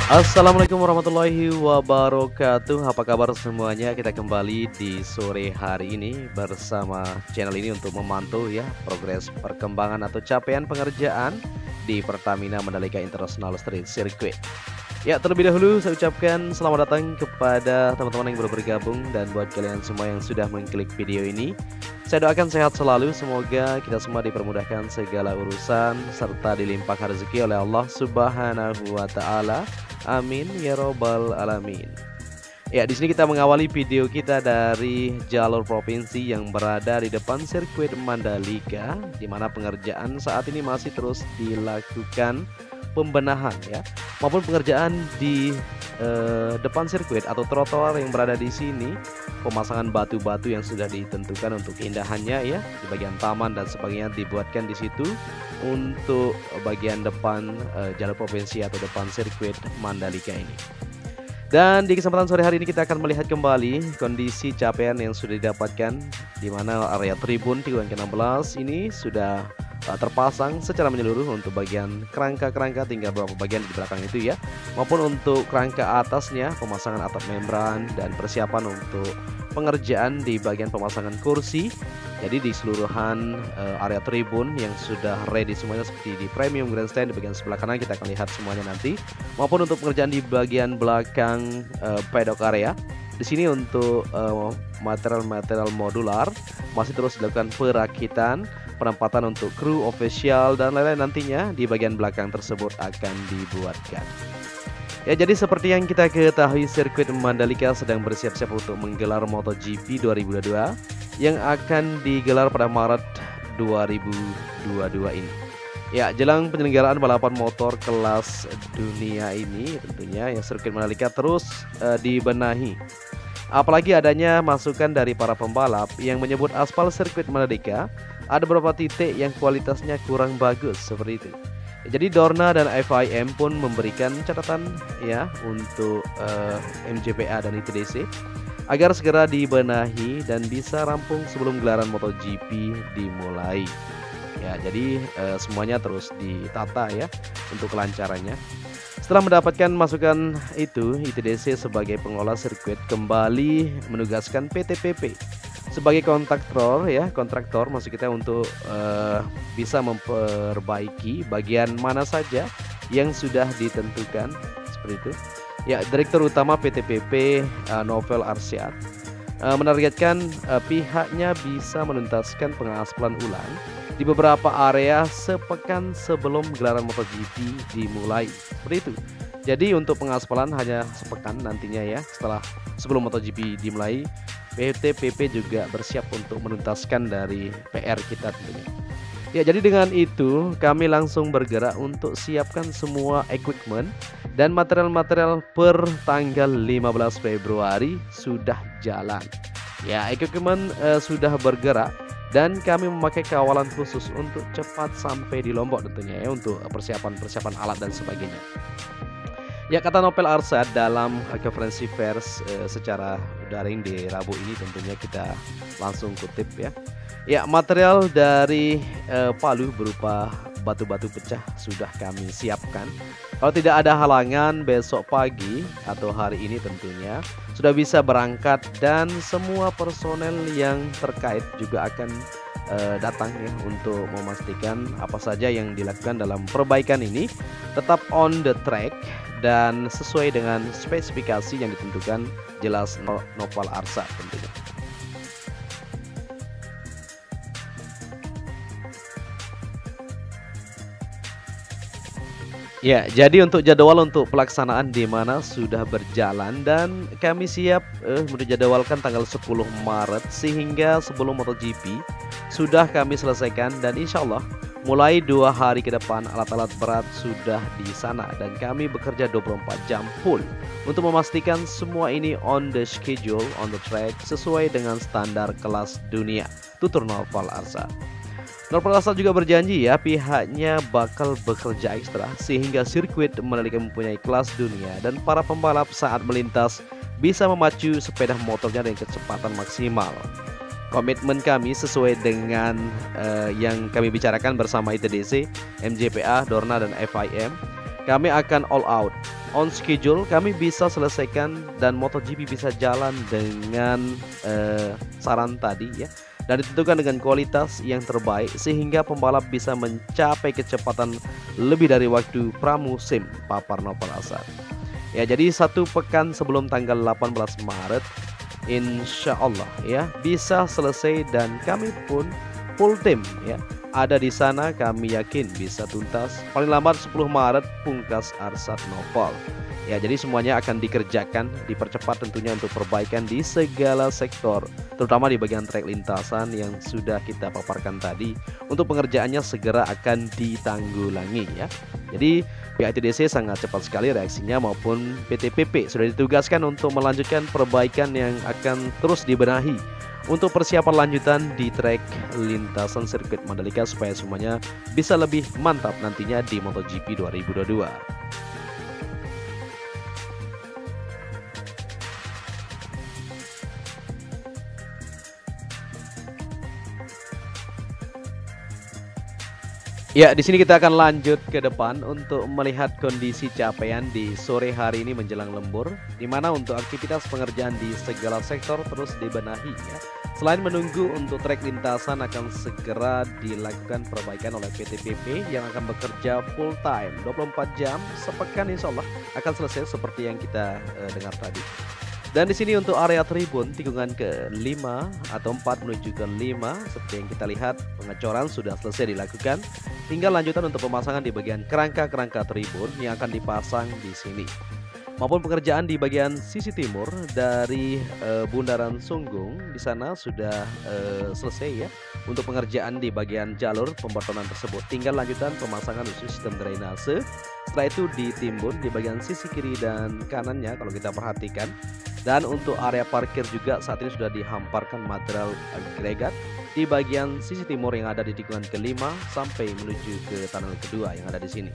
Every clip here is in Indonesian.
Assalamualaikum warahmatullahi wabarakatuh. Apa kabar semuanya? Kita kembali di sore hari ini bersama channel ini untuk memantau ya progres perkembangan atau capaian pengerjaan di Pertamina Mandalika International Street Circuit. Ya, terlebih dahulu saya ucapkan selamat datang kepada teman-teman yang baru bergabung, dan buat kalian semua yang sudah mengklik video ini, saya doakan sehat selalu. Semoga kita semua dipermudahkan segala urusan serta dilimpahkan rezeki oleh Allah Subhanahu wa taala. Amin ya robbal alamin. Ya, di sini kita mengawali video kita dari jalur provinsi yang berada di depan sirkuit Mandalika, di mana pengerjaan saat ini masih terus dilakukan pembenahan ya, maupun pengerjaan di depan sirkuit atau trotoar yang berada di sini, pemasangan batu-batu yang sudah ditentukan untuk keindahannya ya, di bagian taman dan sebagainya dibuatkan di situ untuk bagian depan jalur provinsi atau depan sirkuit Mandalika ini. Dan di kesempatan sore hari ini kita akan melihat kembali kondisi capaian yang sudah didapatkan, di mana area tribun tikungan ke-16 ini sudah terpasang secara menyeluruh untuk bagian kerangka-kerangka, tinggal beberapa bagian di belakang itu ya, maupun untuk kerangka atasnya pemasangan atap membran dan persiapan untuk pengerjaan di bagian pemasangan kursi. Jadi di seluruhan area tribun yang sudah ready semuanya, seperti di premium grandstand di bagian sebelah kanan kita akan lihat semuanya nanti, maupun untuk pengerjaan di bagian belakang paddock area. Di sini untuk material-material modular masih terus dilakukan perakitan, penempatan untuk kru official dan lain-lain nantinya di bagian belakang tersebut akan dibuatkan. Ya, jadi seperti yang kita ketahui, sirkuit Mandalika sedang bersiap-siap untuk menggelar MotoGP 2022 yang akan digelar pada Maret 2022 ini. Ya, jelang penyelenggaraan balapan motor kelas dunia ini tentunya ya, sirkuit Mandalika terus dibenahi. Apalagi adanya masukan dari para pembalap yang menyebut aspal sirkuit Mandalika ada beberapa titik yang kualitasnya kurang bagus seperti itu. Jadi Dorna dan FIM pun memberikan catatan ya untuk MJPA dan ITDC agar segera dibenahi dan bisa rampung sebelum gelaran MotoGP dimulai. Ya, jadi semuanya terus ditata ya untuk kelancarannya. Setelah mendapatkan masukan itu, ITDC sebagai pengelola sirkuit kembali menugaskan PT-PP sebagai kontraktor ya, kontraktor maksud kita untuk bisa memperbaiki bagian mana saja yang sudah ditentukan seperti itu. Ya, Direktur Utama PT-PP Novel Arsyad menargetkan pihaknya bisa menuntaskan pengaspalan ulang di beberapa area sepekan sebelum gelaran MotoGP dimulai. Seperti itu. Jadi untuk pengaspalan hanya sepekan nantinya ya, sebelum MotoGP dimulai. PT-PP juga bersiap untuk menuntaskan dari PR kita tentunya. Ya, jadi dengan itu kami langsung bergerak untuk siapkan semua equipment dan material-material per tanggal 15 Februari sudah jalan. Ya, equipment sudah bergerak dan kami memakai kawalan khusus untuk cepat sampai di Lombok tentunya ya, untuk persiapan alat dan sebagainya. Ya, kata Novel Arsyad dalam konferensi pers secara daring di Rabu ini, tentunya kita langsung kutip ya. Ya, material dari Palu berupa batu-batu pecah sudah kami siapkan. Kalau tidak ada halangan, besok pagi atau hari ini tentunya sudah bisa berangkat, dan semua personel yang terkait juga akan datang ya untuk memastikan apa saja yang dilakukan dalam perbaikan ini tetap on the track dan sesuai dengan spesifikasi yang ditentukan, jelas Novel Arsyad tentunya. Ya, jadi untuk jadwal untuk pelaksanaan di mana sudah berjalan dan kami siap menjadwalkan tanggal 10 Maret sehingga sebelum MotoGP sudah kami selesaikan, dan insya Allah mulai 2 hari ke depan alat-alat berat sudah di sana dan kami bekerja 24 jam full untuk memastikan semua ini on the schedule, on the track sesuai dengan standar kelas dunia, tutur Novel Arsyad. Novel Arsyad juga berjanji ya pihaknya bakal bekerja ekstra sehingga sirkuit Mandalika mempunyai kelas dunia dan para pembalap saat melintas bisa memacu sepeda motornya dengan kecepatan maksimal. Komitmen kami sesuai dengan yang kami bicarakan bersama ITDC, MJPA, Dorna dan FIM. Kami akan all out on schedule, kami bisa selesaikan dan MotoGP bisa jalan dengan saran tadi ya, dan ditentukan dengan kualitas yang terbaik sehingga pembalap bisa mencapai kecepatan lebih dari waktu pramusim Papar Noval Asar. Ya, jadi 1 pekan sebelum tanggal 18 Maret insya Allah ya bisa selesai dan kami pun full tim ya ada di sana. Kami yakin bisa tuntas paling lambat 10 Maret pungkas Arsat Noval. Ya, jadi semuanya akan dikerjakan, dipercepat tentunya untuk perbaikan di segala sektor, terutama di bagian trek lintasan yang sudah kita paparkan tadi. Untuk pengerjaannya segera akan ditanggulangi ya. Jadi pihak ITDC sangat cepat sekali reaksinya maupun PTPP sudah ditugaskan untuk melanjutkan perbaikan yang akan terus dibenahi untuk persiapan lanjutan di trek lintasan sirkuit Mandalika supaya semuanya bisa lebih mantap nantinya di MotoGP 2022. Ya, di sini kita akan lanjut ke depan untuk melihat kondisi capaian di sore hari ini menjelang lembur, di mana untuk aktivitas pengerjaan di segala sektor terus dibenahi ya. Selain menunggu untuk trek lintasan akan segera dilakukan perbaikan oleh PTPP yang akan bekerja full time 24 jam sepekan, insya Allah akan selesai seperti yang kita dengar tadi. Dan di sini untuk area tribun tikungan ke-5 atau 4 menuju ke-5 seperti yang kita lihat pengecoran sudah selesai dilakukan. Tinggal lanjutan untuk pemasangan di bagian kerangka-kerangka tribun yang akan dipasang di sini. Maupun pekerjaan di bagian sisi timur dari Bundaran Sunggung di sana sudah selesai ya. Untuk pengerjaan di bagian jalur pembetonan tersebut tinggal lanjutan pemasangan sistem drainase. Setelah itu ditimbun di bagian sisi kiri dan kanannya kalau kita perhatikan. Dan untuk area parkir juga saat ini sudah dihamparkan material agregat di bagian sisi timur yang ada di tikungan ke-5 sampai menuju ke tunnel kedua yang ada di sini.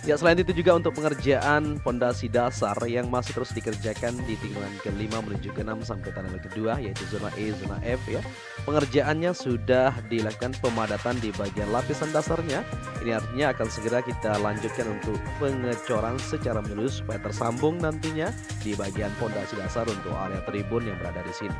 Ya, selain itu juga untuk pengerjaan pondasi dasar yang masih terus dikerjakan di tikungan ke-5 menuju ke-6 sampai tunnel kedua yaitu zona E, zona F ya. Pengerjaannya sudah dilakukan pemadatan di bagian lapisan dasarnya. Ini artinya akan segera kita lanjutkan untuk pengecoran secara menyeluruh supaya tersambung nantinya di bagian pondasi dasar untuk area tribun yang berada di sini.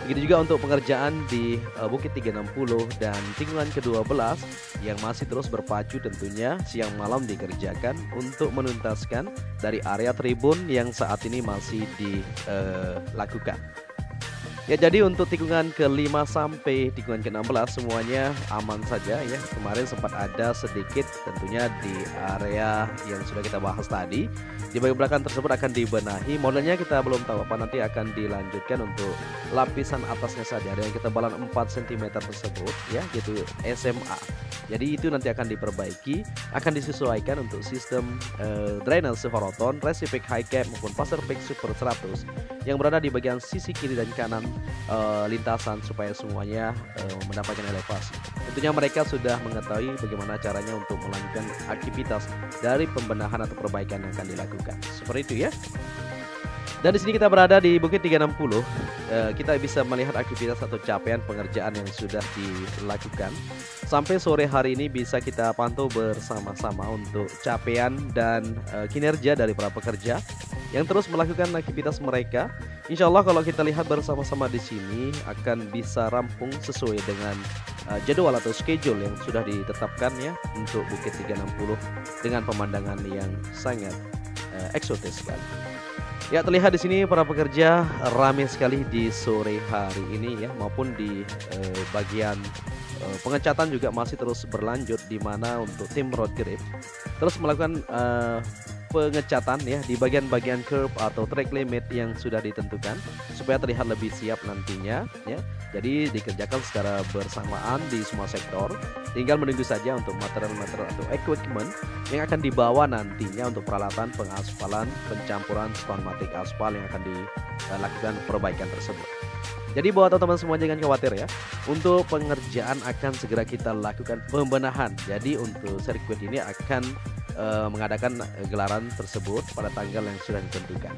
Begitu juga untuk pengerjaan di Bukit 360 dan tikungan ke-12 yang masih terus berpacu tentunya siang malam dikerjakan untuk menuntaskan dari area tribun yang saat ini masih dilakukan. Ya, jadi untuk tikungan ke-5 sampai tikungan ke-16 semuanya aman saja ya. Kemarin sempat ada sedikit tentunya di area yang sudah kita bahas tadi. Di bagian belakang tersebut akan dibenahi. Modelnya kita belum tahu apa nanti akan dilanjutkan untuk lapisan atasnya saja dengan ketebalan 4 cm tersebut ya, gitu SMA. Jadi itu nanti akan diperbaiki, akan disesuaikan untuk sistem drainase horizontal, reciproc high cap maupun passer pick super 100 yang berada di bagian sisi kiri dan kanan lintasan supaya semuanya mendapatkan elevasi. Tentunya mereka sudah mengetahui bagaimana caranya untuk melanjutkan aktivitas dari pembenahan atau perbaikan yang akan dilakukan. Seperti itu ya. Dan di sini kita berada di Bukit 360. Kita bisa melihat aktivitas atau capaian pengerjaan yang sudah dilakukan. Sampai sore hari ini bisa kita pantau bersama-sama untuk capaian dan kinerja dari para pekerja yang terus melakukan aktivitas mereka. Insya Allah kalau kita lihat bersama-sama di sini akan bisa rampung sesuai dengan jadwal atau schedule yang sudah ditetapkan ya untuk Bukit 360 dengan pemandangan yang sangat eksotis sekali. Ya, terlihat di sini para pekerja ramai sekali di sore hari ini ya, maupun di bagian pengecatan juga masih terus berlanjut, di mana untuk tim road grip terus melakukan pengecatan ya di bagian-bagian curb atau track limit yang sudah ditentukan supaya terlihat lebih siap nantinya ya. Jadi dikerjakan secara bersamaan di semua sektor. Tinggal menunggu saja untuk material-material atau equipment yang akan dibawa nantinya untuk peralatan pengaspalan, pencampuran stonematic aspal yang akan dilakukan perbaikan tersebut. Jadi buat teman-teman semua jangan khawatir ya. Untuk pengerjaan akan segera kita lakukan pembenahan. Jadi untuk sirkuit ini akan mengadakan gelaran tersebut pada tanggal yang sudah ditentukan.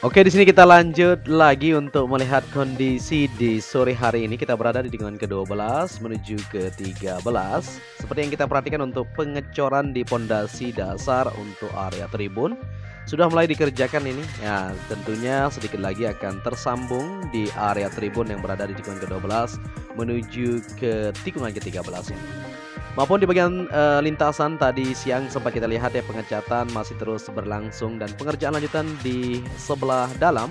Oke, di sini kita lanjut lagi untuk melihat kondisi di sore hari ini. Kita berada di tikungan ke-12 menuju ke-13. Seperti yang kita perhatikan untuk pengecoran di pondasi dasar untuk area tribun sudah mulai dikerjakan ini. Ya, tentunya sedikit lagi akan tersambung di area tribun yang berada di tikungan ke-12 menuju ke tikungan ke-13 ini. Maupun di bagian lintasan tadi siang sempat kita lihat ya, pengecatan masih terus berlangsung dan pengerjaan lanjutan di sebelah dalam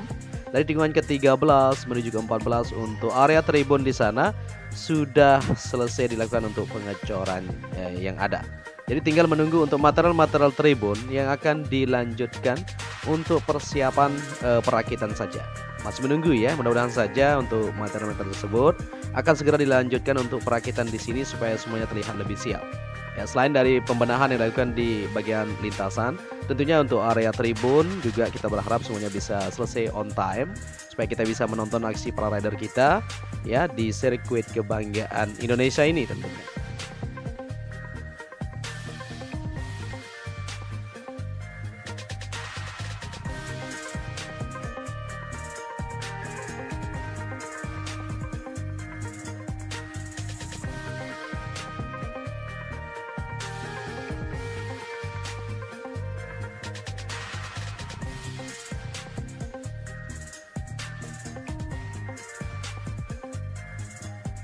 dari tikungan ke-13 menuju ke-14 untuk area tribun di sana sudah selesai dilakukan untuk pengecoran yang ada. Jadi tinggal menunggu untuk material-material tribun yang akan dilanjutkan untuk persiapan perakitan saja. Masih menunggu ya, mudah-mudahan saja untuk material-material tersebut akan segera dilanjutkan untuk perakitan di sini supaya semuanya terlihat lebih siap. Ya, selain dari pembenahan yang dilakukan di bagian lintasan, tentunya untuk area tribun juga kita berharap semuanya bisa selesai on time supaya kita bisa menonton aksi para rider kita ya di sirkuit kebanggaan Indonesia ini tentunya.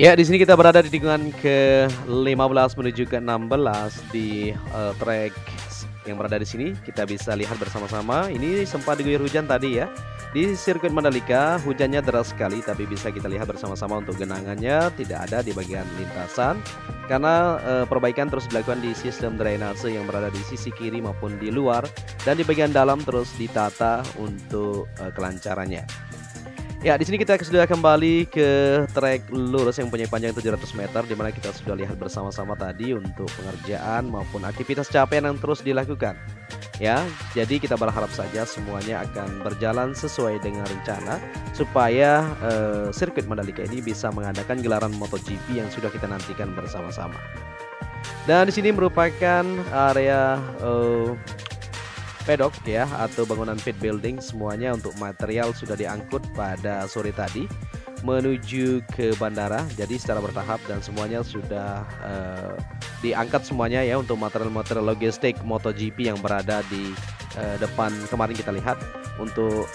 Ya, di sini kita berada di tikungan ke-15 menuju ke-16 di trek yang berada di sini. Kita bisa lihat bersama-sama. Ini sempat diguyur hujan tadi ya. Di sirkuit Mandalika hujannya deras sekali, tapi bisa kita lihat bersama-sama untuk genangannya tidak ada di bagian lintasan karena perbaikan terus dilakukan di sistem drainase yang berada di sisi kiri maupun di luar, dan di bagian dalam terus ditata untuk kelancarannya. Ya, di sini kita sudah kembali ke trek lurus yang punya panjang 700 meter, di mana kita sudah lihat bersama-sama tadi untuk pengerjaan maupun aktivitas capaian yang terus dilakukan. Ya, jadi kita berharap saja semuanya akan berjalan sesuai dengan rencana supaya sirkuit Mandalika ini bisa mengadakan gelaran MotoGP yang sudah kita nantikan bersama-sama. Dan di sini merupakan area pedok ya atau bangunan pit building. Semuanya untuk material sudah diangkut pada sore tadi menuju ke bandara, jadi secara bertahap dan semuanya sudah diangkat semuanya ya untuk material-material logistik MotoGP yang berada di depan. Kemarin kita lihat untuk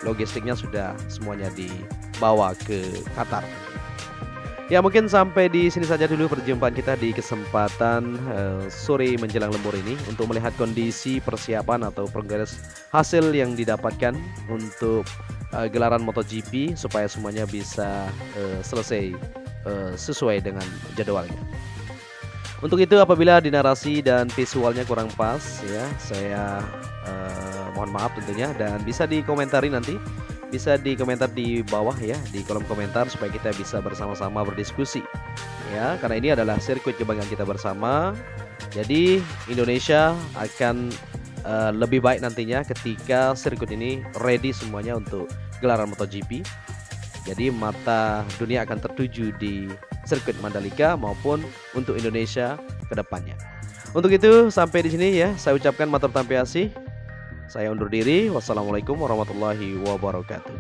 logistiknya sudah semuanya dibawa ke Qatar. Ya, mungkin sampai di sini saja dulu perjumpaan kita di kesempatan sore menjelang lembur ini untuk melihat kondisi persiapan atau progres hasil yang didapatkan untuk gelaran MotoGP supaya semuanya bisa selesai sesuai dengan jadwalnya. Untuk itu apabila di narasi dan visualnya kurang pas ya, saya mohon maaf tentunya, dan bisa dikomentari nanti. Bisa dikomentar di bawah ya, di kolom komentar supaya kita bisa bersama-sama berdiskusi ya, karena ini adalah sirkuit kebanggaan kita bersama. Jadi Indonesia akan lebih baik nantinya ketika sirkuit ini ready semuanya untuk gelaran MotoGP. Jadi mata dunia akan tertuju di sirkuit Mandalika maupun untuk Indonesia ke depannya. Untuk itu sampai di sini ya, saya ucapkan matur tampiasi. Saya undur diri. Wassalamualaikum warahmatullahi wabarakatuh.